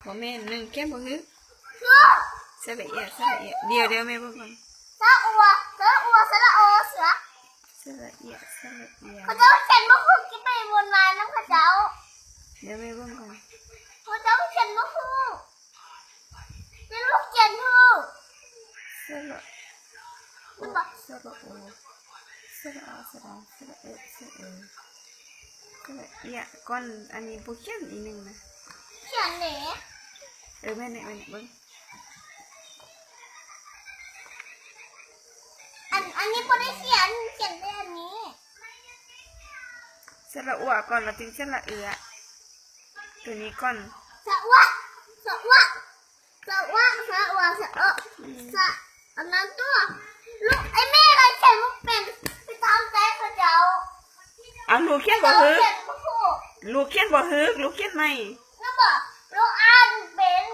บ่แม่นหนึ่งเขียนบ่ฮึสระเอียดเดี๋ยวแม่เบิ่งก่อนสระอัวสระอัวสระโอเสือสระเอียดเขาเจ้าเขียนว่าคือกินไปบนมาน้ำเขาเจ้าเดี๋ยวแม่เบิ่งก่อนเขาเจ้าเขียนว่าคือเป็นลูกเขียนคือสระโอสระโอสระอาสระสระเอสระเอสระเอียดก่อนอันนี้บ่เขียนอีกนึงนะเขียนไหนแม่เนี่ยเบิ่งอันนี้ไม่ได้เขียนได้อันนี้สระอัวก่อนแล้วถึงสระเอือตัวนี้ก่อนสระอัวสระอัวสระอัวสระอัวสระเอสระอันนั้นตัวลูกไอ้แม่เราเขียนว่าเป็นไปตามใจเขาเจ้าลูกเขียนบ่ฮึกลูกเขียนบ่ฮึกลูกเขียนไม่นั่นบ่ลูกอ่านเป็น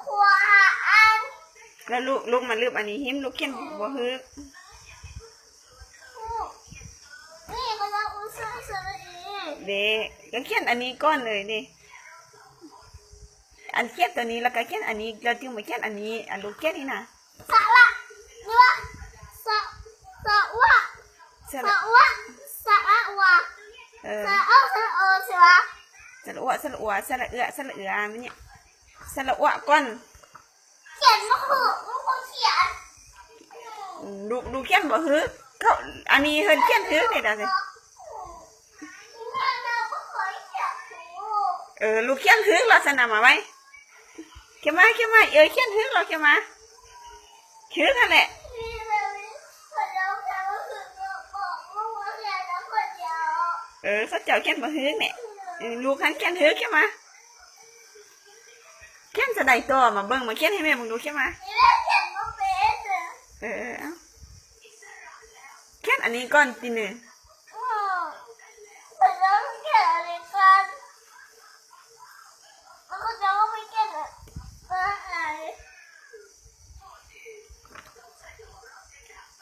ครัวอ่านแล้วลูกมาลืบอันนี้หิมลูกเขียนบ่ฮึกนี่เขาจะอุ้มเสื้อเด็กก็เขียนอันนี้ก้อนเลยดิอันเขียนตัวนี้แล้วก็เขียนอันนี้แล้วจึงมาเขียนอันนี้อันลูกเขียนนี่นะสระนี่วะสระวะสระวะสระวะสระเอาสระโอใช่ปะสระอัวสระเอือมันเนี่ยสระอัวก้อนเขียนมาคือเขียนลูกเขียนบ่ฮึกเขาอันนี้เฮินเขียนฮึกนี่ดาสิลูกเขียนฮึกลักษณะมาไว้เขียนมาเขียนฮึกเราเขียนมาฮึกนั่นแหละเขาเจ้าเขียนบ่ฮึกเนี่ยลูกขันเขียนฮึกเขียนมาเขียนจะได้ตัวมาเบิ่งมาเขียนให้แม่มึงดูเขียนมาเอาเขียนอันนี้ก่อนทีหนึ่ง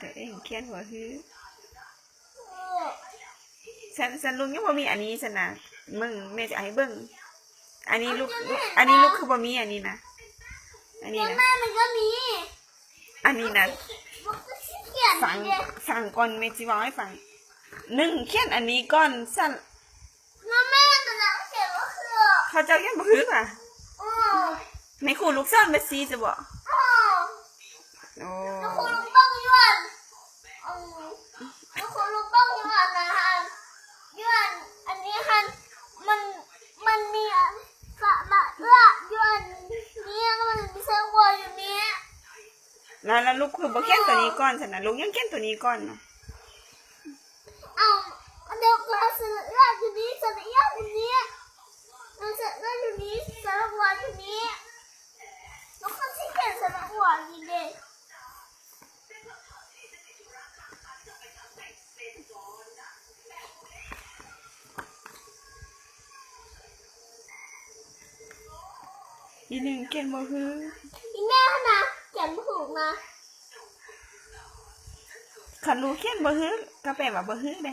ตัวเองเขียนหัวฮือฉันลุงยังบ่มีอันนี้ฉันนะมึงแม่จะให้เบิ่งอันนี้ลูกคือบ่มีอันนี้นะอันนี้นะแม่มันก็มีอันนี้นะฟังก่อนแม่จิบอกให้ฟังหนึ่งเขียนอันนี้ก่อนสั่นแล้วแม่จะนั่งเขียนว่าคือเขาเจ้าเขียนบ่ฮืออ่ะไม่คู่ลูกซ่อนไปซีจะบอกโอ้แล้วคุณลุงต้องย้วนแล้วคุณลุงต้องย้วนนะฮันย้วนอันนี้ฮันมันมีสระบะเอื้อย้วนเนี่ยมันมีเส้นวัวอยู่เนี้ยแล้วลูกคือบ่เขียนตัวนี้ก่อนฉันนะลูกยังเขียนตัวนี้ก่อนเนาะเดี๋ยวก็สระเอื้ออยู่นี้สระเอื้ออยู่นี้มันสระเอื้ออยู่นี้สระวัวอยู่นี้แล้วคนที่เขียนสระวัวอยู่เด็กอีหนึ่งเขียนบ่ฮืออีแม่นะเขียนถูกนะคันลูกเขียนบ่ฮือก็แปลว่าบ่ฮือได้